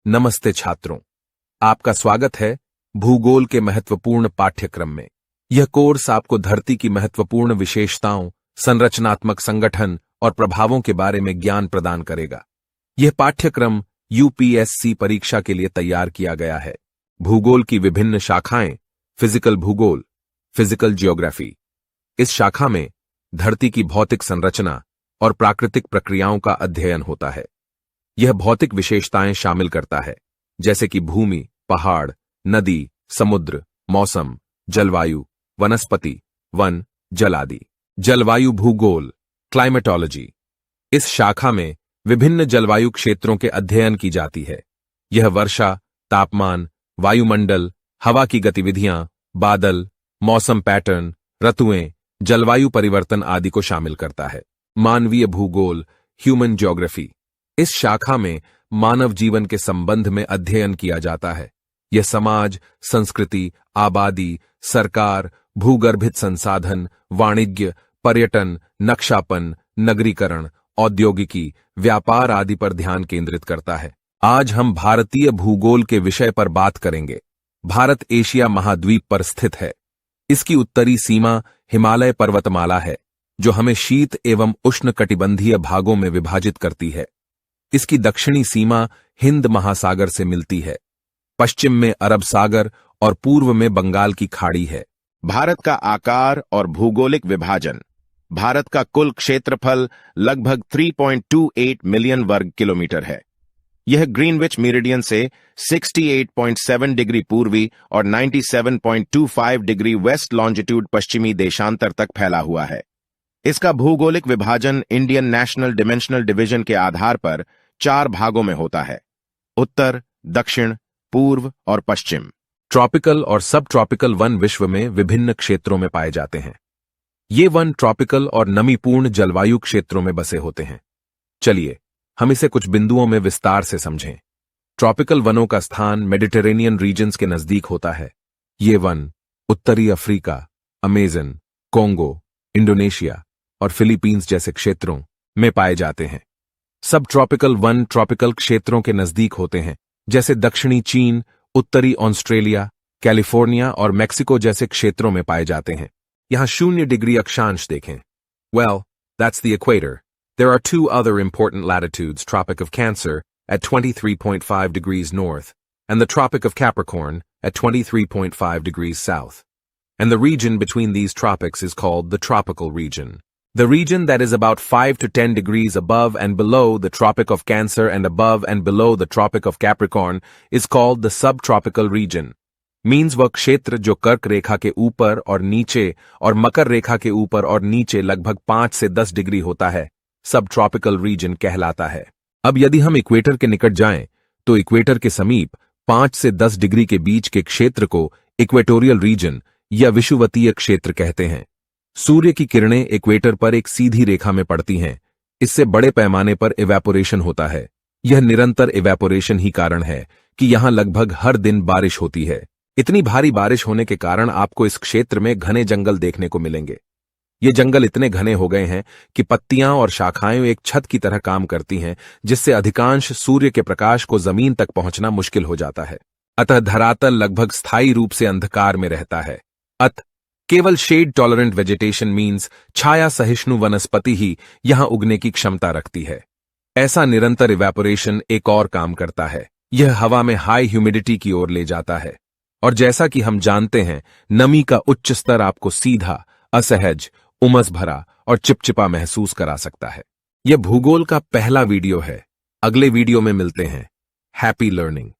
नमस्ते छात्रों, आपका स्वागत है भूगोल के महत्वपूर्ण पाठ्यक्रम में। यह कोर्स आपको धरती की महत्वपूर्ण विशेषताओं, संरचनात्मक संगठन और प्रभावों के बारे में ज्ञान प्रदान करेगा। यह पाठ्यक्रम यूपीएससी परीक्षा के लिए तैयार किया गया है। भूगोल की विभिन्न शाखाएं, फिजिकल भूगोल, फिजिकल ज्योग्राफी। इस शाखा में धरती की भौतिक संरचना और प्राकृतिक प्रक्रियाओं का अध्ययन होता है। यह भौतिक विशेषताएं शामिल करता है, जैसे कि भूमि, पहाड़, नदी, समुद्र, मौसम, जलवायु, वनस्पति, वन, जल आदि। जलवायु भूगोल, क्लाइमेटोलॉजी। इस शाखा में विभिन्न जलवायु क्षेत्रों के अध्ययन की जाती है। यह वर्षा, तापमान, वायुमंडल, हवा की गतिविधियां, बादल, मौसम पैटर्न, ऋतुएं, जलवायु परिवर्तन आदि को शामिल करता है। मानवीय भूगोल, ह्यूमन ज्योग्राफी। इस शाखा में मानव जीवन के संबंध में अध्ययन किया जाता है। यह समाज, संस्कृति, आबादी, सरकार, भूगर्भित संसाधन, वाणिज्य, पर्यटन, नक्शापन, नगरीकरण, औद्योगिकी, व्यापार आदि पर ध्यान केंद्रित करता है। आज हम भारतीय भूगोल के विषय पर बात करेंगे। भारत एशिया महाद्वीप पर स्थित है। इसकी उत्तरी सीमा हिमालय पर्वतमाला है, जो हमें शीत एवं उष्णकटिबंधीय भागों में विभाजित करती है। इसकी दक्षिणी सीमा हिंद महासागर से मिलती है। पश्चिम में अरब सागर और पूर्व में बंगाल की खाड़ी है। भारत का आकार और भौगोलिक विभाजन। भारत का कुल क्षेत्रफल लगभग 3.28 मिलियन वर्ग किलोमीटर है। यह ग्रीनविच मेरिडियन से 68.7 डिग्री पूर्वी और 97.25 डिग्री वेस्ट लॉन्जिट्यूड पश्चिमी देशांतर तक फैला हुआ है। इसका भौगोलिक विभाजन इंडियन नेशनल डिमेंशनल डिवीजन के आधार पर 4 भागों में होता है: उत्तर, दक्षिण, पूर्व और पश्चिम। ट्रॉपिकल और सब ट्रॉपिकल वन विश्व में विभिन्न क्षेत्रों में पाए जाते हैं। ये वन ट्रॉपिकल और नमीपूर्ण जलवायु क्षेत्रों में बसे होते हैं। चलिए हम इसे कुछ बिंदुओं में विस्तार से समझें। ट्रॉपिकल वनों का स्थान मेडिटेरेनियन रीजन्स के नजदीक होता है। ये वन उत्तरी अफ्रीका, अमेजन, कोंगो, इंडोनेशिया और फिलीपींस जैसे क्षेत्रों में पाए जाते हैं। सब ट्रॉपिकल वन ट्रॉपिकल क्षेत्रों के नजदीक होते हैं, जैसे दक्षिणी चीन, उत्तरी ऑस्ट्रेलिया, कैलिफोर्निया और मेक्सिको जैसे क्षेत्रों में पाए जाते हैं। यहां 0 डिग्री अक्षांश देखें। Well, that's the equator. There are 2 other important latitudes, Tropic of Cancer at 23.5 degrees north and the Tropic of Capricorn at 23.5 degrees south. And the region between these tropics is called the tropical region. The region that is about 5 to 10 degrees above and below the Tropic of Cancer and above and below the Tropic of Capricorn is called the subtropical region. Means वह क्षेत्र जो कर्क रेखा के ऊपर और नीचे और मकर रेखा के ऊपर और नीचे लगभग 5 से 10 डिग्री होता है, सबट्रॉपिकल रीजन कहलाता है। अब यदि हम इक्वेटर के निकट जाएं, तो इक्वेटर के समीप 5 से 10 डिग्री के बीच के क्षेत्र को इक्वेटोरियल रीजन या विषुवतीय क्षेत्र कहते हैं। सूर्य की किरणें इक्वेटर पर एक सीधी रेखा में पड़ती हैं। इससे बड़े पैमाने पर इवेपोरेशन होता है। यह निरंतर इवेपोरेशन ही कारण है कि यहां लगभग हर दिन बारिश होती है। इतनी भारी बारिश होने के कारण आपको इस क्षेत्र में घने जंगल देखने को मिलेंगे। ये जंगल इतने घने हो गए हैं कि पत्तियां और शाखाएं एक छत की तरह काम करती हैं, जिससे अधिकांश सूर्य के प्रकाश को जमीन तक पहुंचना मुश्किल हो जाता है। अतः धरातल लगभग स्थायी रूप से अंधकार में रहता है। केवल शेड टॉलरेंट वेजिटेशन मीन्स छाया सहिष्णु वनस्पति ही यहां उगने की क्षमता रखती है। ऐसा निरंतर इवेपोरेशन एक और काम करता है, यह हवा में हाई ह्यूमिडिटी की ओर ले जाता है। और जैसा कि हम जानते हैं, नमी का उच्च स्तर आपको सीधा, असहज, उमस भरा और चिपचिपा महसूस करा सकता है। यह भूगोल का पहला वीडियो है। अगले वीडियो में मिलते हैं। Happy learning.